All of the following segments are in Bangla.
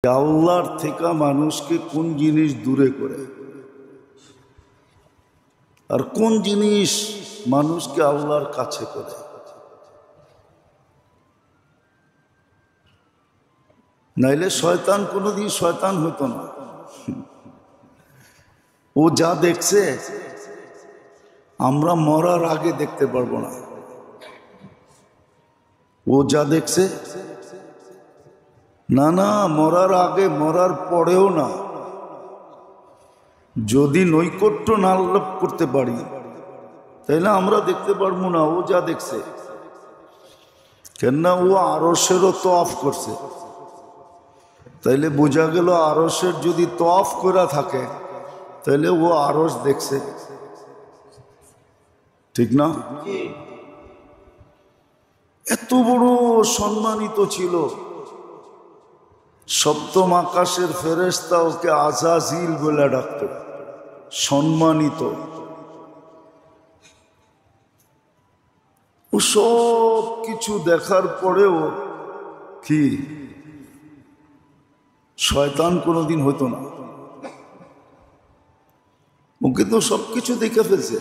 আল্লাহর থেকে মানুষকে কোন জিনিস দূরে করে আর কোন জিনিস মানুষকে আল্লাহর কাছে করে। নাইলে শয়তান কোনোদিন শয়তান হতো না। ও যা দেখছে আমরা মরার আগে দেখতে পারবো না। ও যা দেখছে না না মরার আগে, মরার পরেও না। যদি নৈকট্য না লাভ করতে পারি তাইলে আমরা দেখতে পারবো না ও যা দেখছে। কেননা ও আরশেরও তওয়াফ করছে, তাইলে বোঝা গেল আরশের যদি তওয়াফ করা থাকে তাইলে ও আরশ দেখছে, ঠিক না? এত বড় সম্মানিত ছিল, সপ্তম আকাশের ফেরেশতা ওকে আজাজিল বলে ডাকত, সম্মানিত। ও সব কিছু দেখার পরেও কি শয়তান কোনোদিন হতো না। ওকে তো সবকিছু দেখে ফেলছে।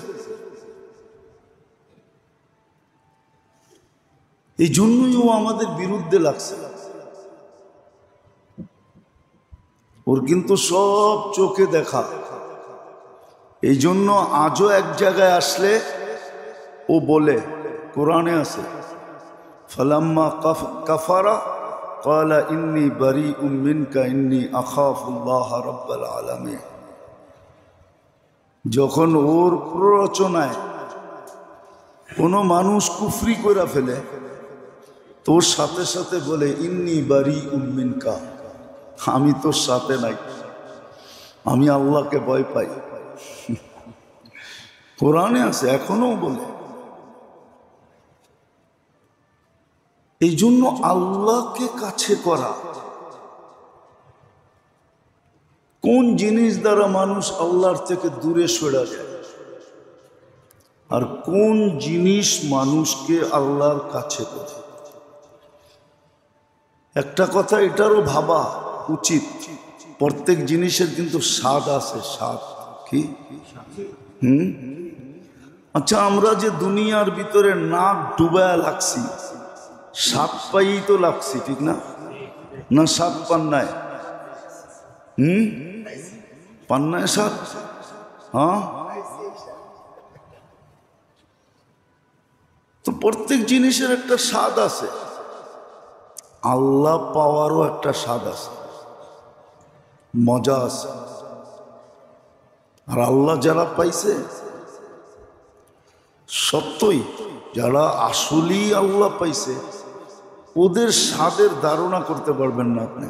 এই জন্যই ও আমাদের বিরুদ্ধে লাগছে। ওর কিন্তু সব চোখে দেখা। এই জন্য আজও এক জায়গায় আসলে ও বলে, কোরআনে আছে, ফালাম্মা কাফারা ক্বালা ইন্নী বারীউম মিনকা ইন্নী আখাফুল্লাহ রাব্বাল আলামিন। যখন ওর প্ররোচনায় কোনো মানুষ কুফরি করে ফেলে তোর সাথে সাথে বলে ইন্নী বারীউম মিনকা, আমি তোর সাথে নাই, আমি আল্লাহকে ভয় পাই। কোরআনে আছে, এখনো বলে। এই জন্য আল্লাহকে কাছে করা, কোন জিনিস দ্বারা মানুষ আল্লাহর থেকে দূরে সরে যায় আর কোন জিনিস মানুষকে আল্লাহর কাছে করে। একটা কথা এটারও ভাবা উচিত, প্রত্যেক জিনিসের কিন্তু স্বাদ আছে। স্বাদ কি? আচ্ছা, আমরা যে দুনিয়ার ভিতরে নাক ডুবায়া লাগছি, স্বাদ পাই তো লাগছি, ঠিক না? না স্বাদ পান্নায়? পান্নায় স্বাদ? হ্যাঁ, তো প্রত্যেক জিনিসের একটা স্বাদ আছে। আল্লাহ পাওয়ারও একটা স্বাদ আছে, মজা আছে। আর আল্লাহ যারা পাইছে সত্যই, যারা আসলেই আল্লাহ পাইছে, ওদের স্বাদের ধারণা করতে পারবেন না আপনি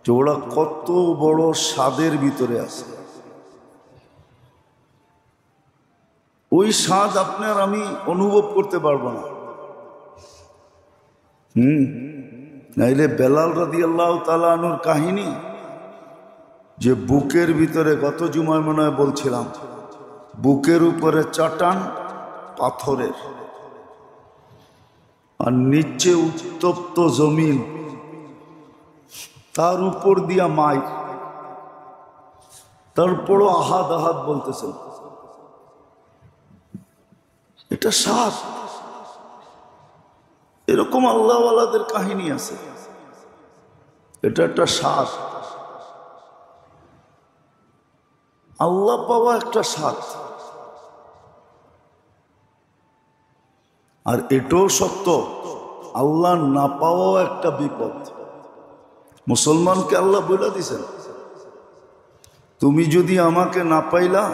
যে ওরা কত বড় স্বাদের ভিতরে আছে। ওই স্বাদ আপনি আর আমি অনুভব করতে পারবো না। নাইলে বেলাল রাদিয়াল্লাহু তাআলা আনহুর কাহিনী, যে বুকের ভিতরে, গত জুমায় মনে হয় বলছিলাম, বুকের উপরে চাটান পাথরের আর নিচে উত্তপ্ত জমিন, তার উপর দিয়া মাই, তারপরও আহাদ আহাদ বলতেছেন। এটা স্বাদ। এরকম আল্লাহওয়ালাদের কাহিনী আছে। এটা একটা স্বাদ। আল্লাহ পাওয়া একটা স্বাদ। আর এটাও সত্য, আল্লাহ না পাওয়াও একটা বিপদ। মুসলমানকে আল্লাহ বলে দিছেন, তুমি যদি আমাকে না পাইলা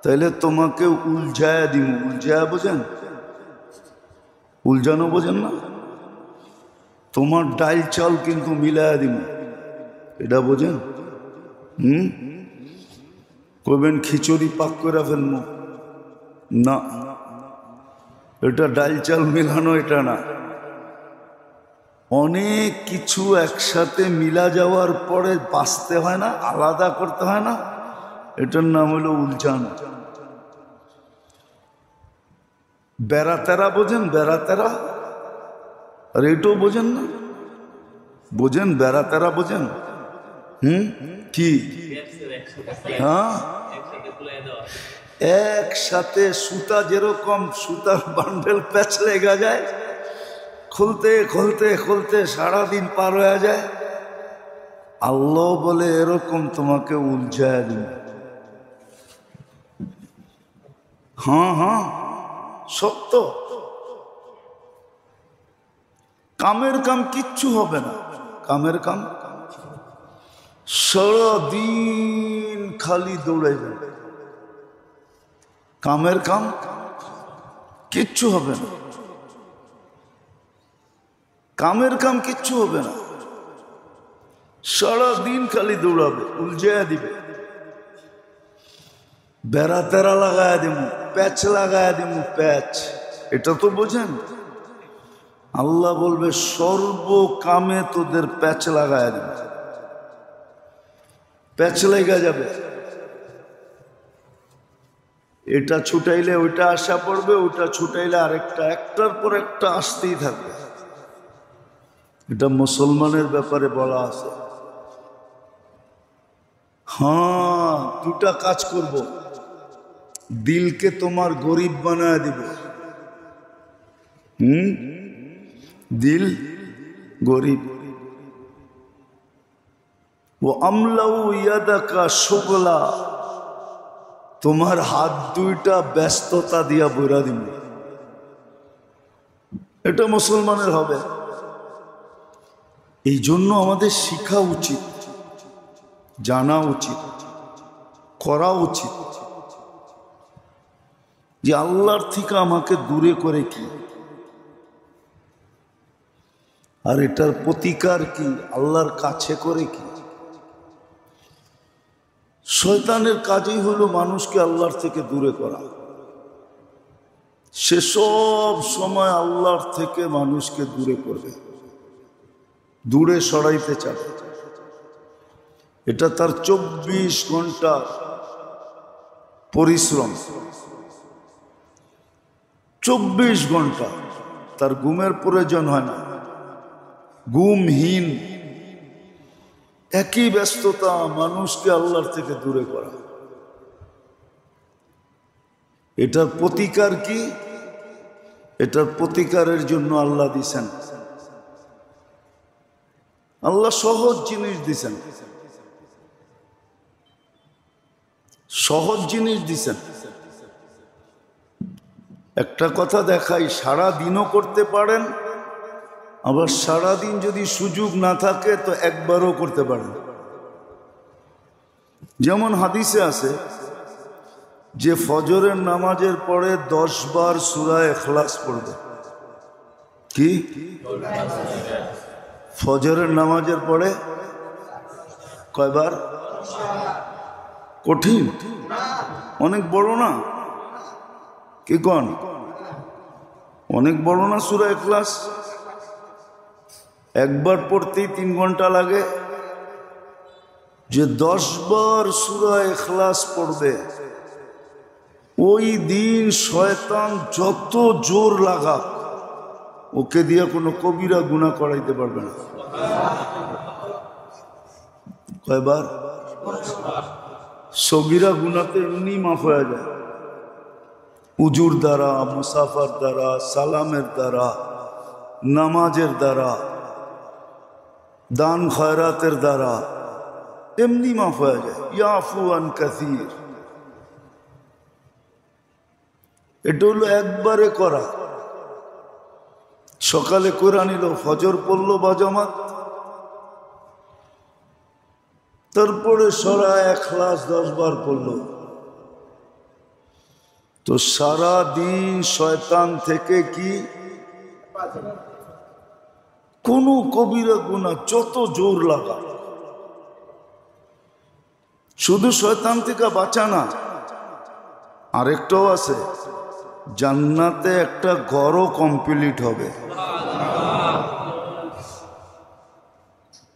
তাহলে তোমাকে উলঝায়া দিব। উলঝায়া বোঝেন? উলঝানো বোঝেন না? তোমার ডাইল চাল কিন্তু মিলায়া দিব, এটা বোঝেন? কবেন খিচুড়ি পাক করে ফেলবো না, এটা ডাইল চাল মিলানো, এটা না। অনেক কিছু একসাথে মিলা যাওয়ার পরে বাঁচতে হয় না, আলাদা করতে হয় না, এটার নাম হলো উলঝানো। বেড়াতেরা বোঝেন? বেড়াতেরা? আর এটাও বোঝেন না? বোঝেন? বেড়াতেরা বোঝেন? কি? হ্যাঁ, একসাথে সুতা, যেরকম সুতার বান্ডেল প্যাচ লেগে যায়, খুলতে খুলতে খুলতে সারাদিন পার হয়ে যায়। আল্লাহ বলে এরকম তোমাকে উলঝায় দিন। হ্যাঁ হ্যাঁ, সত্য। কামের কাম কিচ্ছু হবে না। কামের কাম সারাদিন খালি দৌড়ে যাবে। কামের কাম কিচ্ছু হবে না। কামের কাম কিচ্ছু হবে না, সারাদিন খালি দৌড়াবে, উলঝাইয়া দিবে। বেড়া তেরা লাগায় দিব, প্যাচ লাগায় দিব, প্যাচ। এটা তো বোঝেন? আল্লাহ বলবে সর্ব কামে তোদের প্যাচ লাগায় দিব, প্যাচ লেগে যাবে। এটা ছুটাইলে ওইটা আসা পড়বে, ওইটা ছুটাইলে আরেকটা, একটার পর একটা আসতেই থাকবে। এটা মুসলমানের ব্যাপারে বলা আছে। হ্যাঁ, দুটা কাজ করব, দিলকে তোমার গরিব বানায় দিব। দিল গরিব। ও আমলাউ ইয়াদাকা শুগলা, তোমার হাত দুইটা ব্যস্ততা দিয়া বইরা দিব। এটা মুসলমানের হবে। এই জন্য আমাদের শিখা উচিত, জানা উচিত, করা উচিত যে আল্লাহর থেকে আমাকে দূরে করে কি, আর এটার প্রতিকার কি, আল্লাহর কাছে করে কি। শয়তানের কাজই হলো মানুষকে আল্লাহর থেকে দূরে করা। সে সব সময় আল্লাহর থেকে মানুষকে দূরে করবে, দূরে সরাইতে চাবে। এটা তার 24 ঘন্টা পরিশ্রম। 24 ঘন্টা তার ঘুমের প্রয়োজন হয় না, ঘুমহীন, একই ব্যস্ততা, মানুষকে আল্লাহর থেকে দূরে করা। এটার প্রতিকার কি? এটার প্রতিকারের জন্য আল্লাহ দিছেন, আল্লাহ সহজ জিনিস দিছেন, সহজ জিনিস দিছেন। একটা কথা দেখাই, সারা দিনও করতে পারেন, আবার সারাদিন যদি সুযোগ না থাকে তো একবারও করতে পারেন। যেমন হাদিসে আছে যে ফজরের নামাজের পরে 10 বার সূরা ইখলাস পড়বে। কি? ফজরের নামাজের পরে কয়বার? কঠিন, অনেক বড় না? কি কন? অনেক বড় না সূরা ইখলাস? একবার পড়তেই 3 ঘন্টা লাগে। যে 10 বার সূরা ইখলাস পড়বে, ওই দিন শয়তান যত জোর লাগাক, ওকে দিয়ে কোনো কবিরা গুনাহ করাইতে পারবে না। কয়বার? সগীরা গুনাহতে এমনি মাফ হয়ে যায়, উজুর দ্বারা, মুসাফার দ্বারা, সালামের দ্বারা, নামাজের দ্বারা, দান খয়রাতের দ্বারা এমনি মাফ হয়ে যায়। ইয়াফু আন কাসীর। এটা হলো একবারে করা। সকালে করে নিল, ফজর পড়লো বাজামাত, তারপরে সূরা ইখলাস 10 বার পড়লো, তো সারা দিন শয়তান থেকে কি কোন কবিরা গুনাহ যত জোর লাগা, শুধু শয়তান থেকে বাঁচা না, আরেকটাও আছে, জান্নাতে একটা ঘরও কমপ্লিট হবে।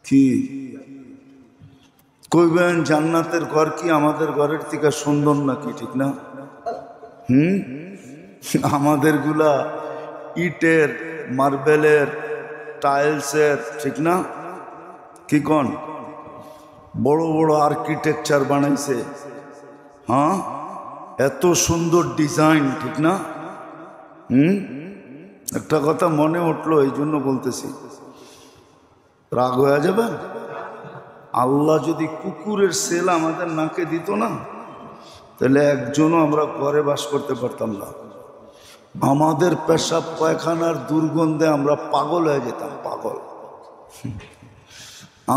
কি কইবেন? জান্নাতের ঘর কি আমাদের ঘরের থেকে সুন্দর নাকি? ঠিক না? আমাদের গুলা ইটের, মার্বেলের, টাইলসের, ঠিক না? কি কন? বড় বড় আর্কিটেকচার বানাইছে, হ্যাঁ, এত সুন্দর ডিজাইন, ঠিক না? একটা কথা মনে উঠলো, এই জন্য বলতেছি, রাগ হয়ে যাবেন? আল্লাহ যদি কুকুরের সেল আমাদের নাকে দিত না, তাহলে একজনও আমরা ঘরে বাস করতে পারতাম না। আমাদের পেশাব পায়খানার দুর্গন্ধে আমরা পাগল হয়ে যেতাম, পাগল।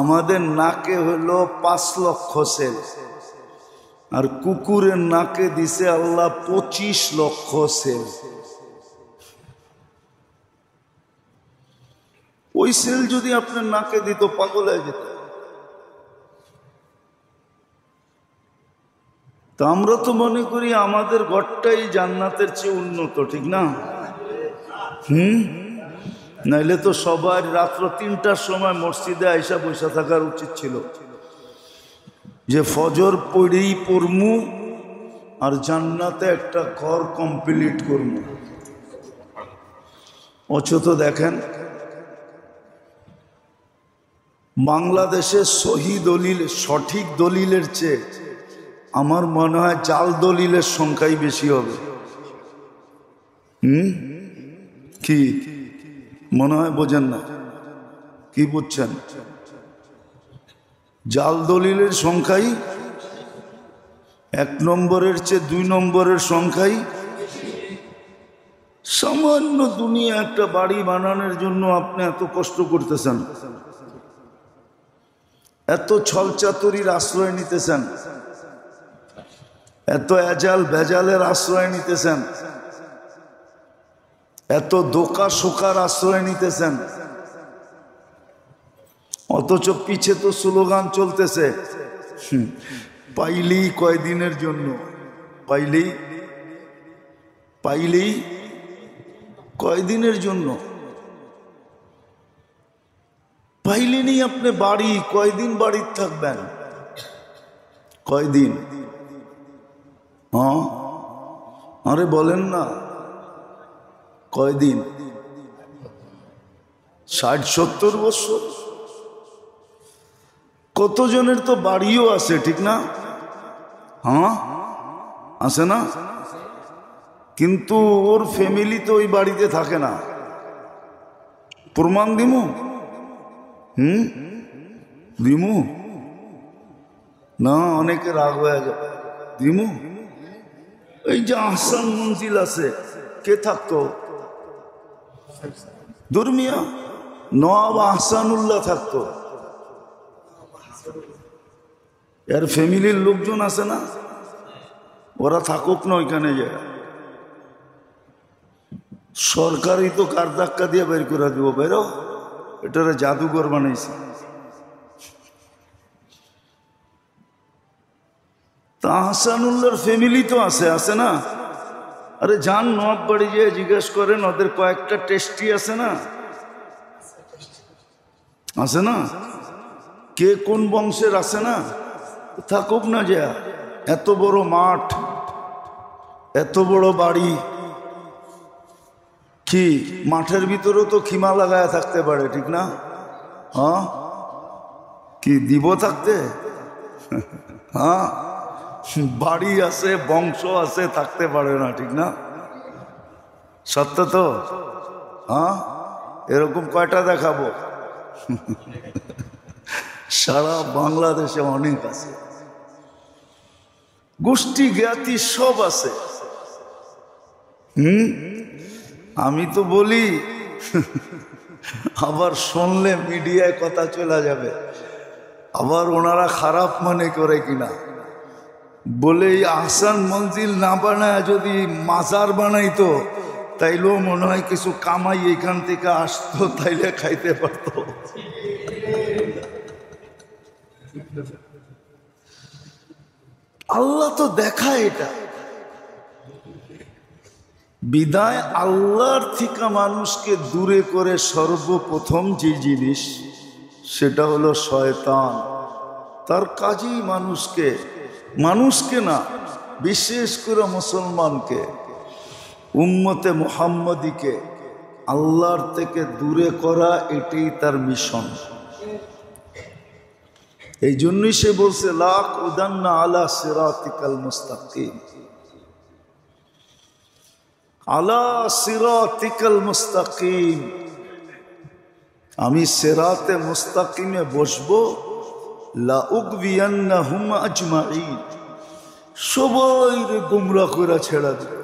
আমাদের নাকে হলো 5 লক্ষ সেল, আর কুকুরের নাকে দিছে আল্লাহ 25 লক্ষ সেল। ওই সেল যদি আপনার নাকে দিত, পাগল হয়ে যেত। তা আমরা তো মনে করি আমাদের ঘরটাই জান্নাতের চেয়ে উন্নত, ঠিক না? নাইলে তো সবার রাত্র 3টার সময় মসজিদে আইসা বসে থাকার উচিত ছিল, যে ফজর পড়েই পড়মু আর জান্নাতে একটা ঘর কমপ্লিট করমু। অথচ দেখেন, বাংলাদেশে সহি দলিল, সঠিক দলিলের চেয়ে আমার মনে হয় জাল দলিলের সংখ্যাই বেশি হবে। কি মনে হয়? বোঝেন না? কি বুঝছেন? জাল দলিলের সংখ্যাই 1 নম্বরের চেয়ে 2 নম্বরের সংখ্যাই। সামান্য দুনিয়া একটা বাড়ি বানানোর জন্য আপনি এত কষ্ট করতেছেন, এত ছলচাতুরির আশ্রয় নিতেছেন, এত এজাল বেজালের আশ্রয় নিতেছেন, এত দোকা শোকার আশ্রয় নিতেছেন, অথচ পিছে তো স্লোগান চলতেছে, পাইলেই কয়দিনের জন্য, পাইলেই পাইলেই কয়দিনের জন্য। পাইলেনি আপনি বাড়ি, কয়দিন বাড়ির থাকবেন? কয়দিন? হ্যাঁ, আরে বলেন না, কয়দিন? 60-70 বছর। কতজনের তো বাড়িও আছে, ঠিক না? হ্যাঁ, আছে না? কিন্তু ওর ফ্যামিলি তো ওই বাড়িতে থাকে না। প্রমাণ দিমু? দিমু না, অনেকে রাগ হয়ে যাবে। দিমু? এই যে আহসান মঞ্জিল আছে, কে থাকতো? দুর্মিয়া নওয়াব আহসানুল্লাহ থাকতো। এর ফ্যামিলির লোকজন আছে না, ওরা থাকুক না ওইখানে যায়। সরকারই তো কার ধাক্কা দিয়ে বের করে দিব, বেরো, এটারে জাদুঘর বানাইছে। তা আহসানুল্লাহর ফ্যামিলি তো আছে, আছে না? আরে যান নবাব বাড়ি যেয়ে জিজ্ঞেস করেন, ওদের কয়েকটা টেস্টি আছে না, আছে না? কে কোন বংশের আছে না, থাকুক না যা। এত বড় মাঠ, এত বড় বাড়ি, কি মাঠের ভিতরেও তো খিমা লাগায় থাকতে পারে, ঠিক না? হ্যাঁ, কি দিব থাকতে? হ্যাঁ, বাড়ি আছে, বংশ আছে, থাকতে পারে না, ঠিক না? সত্য তো? হ্যাঁ, এরকম কয়টা দেখাবো? সারা বাংলাদেশে অনেক আছে, গোষ্ঠী জ্ঞাতি সব আছে। আমি তো বলি, আবার শুনলে মিডিয়ায় কথা চলে যাবে, আবার ওনারা খারাপ মনে করে কিনা। বলে এই আহসান মঞ্জিল না বানায় যদি মাজার বানাইতো, তাইলেও মনে হয় কিছু কামাই এখান থেকে আসতো, তাইলে খাইতে পারতো। আল্লাহ তো দেখায় এটা। বিদায় আল্লাহর থেকে মানুষকে দূরে করে সর্বপ্রথম যে জিনিস, সেটা হলো শয়তান। তার কাজেই মানুষকে না, বিশেষ করে মুসলমানকে, উম্মতে মুহাম্মদীকে আল্লাহর থেকে দূরে করা, এটাই তার মিশন। এই জন্যই সে বলছে লাক উদান্না আলা সিরাতিকাল মুস্তাকিম, আলা সিরাতিকাল মুস্তাকিম, আমি সিরাতে মুস্তাকিমে বসবো, লা উগবিয়ান্নাহুম আজমাইন, সবাই রে গুমরাহ করে ছেড়া দিবে।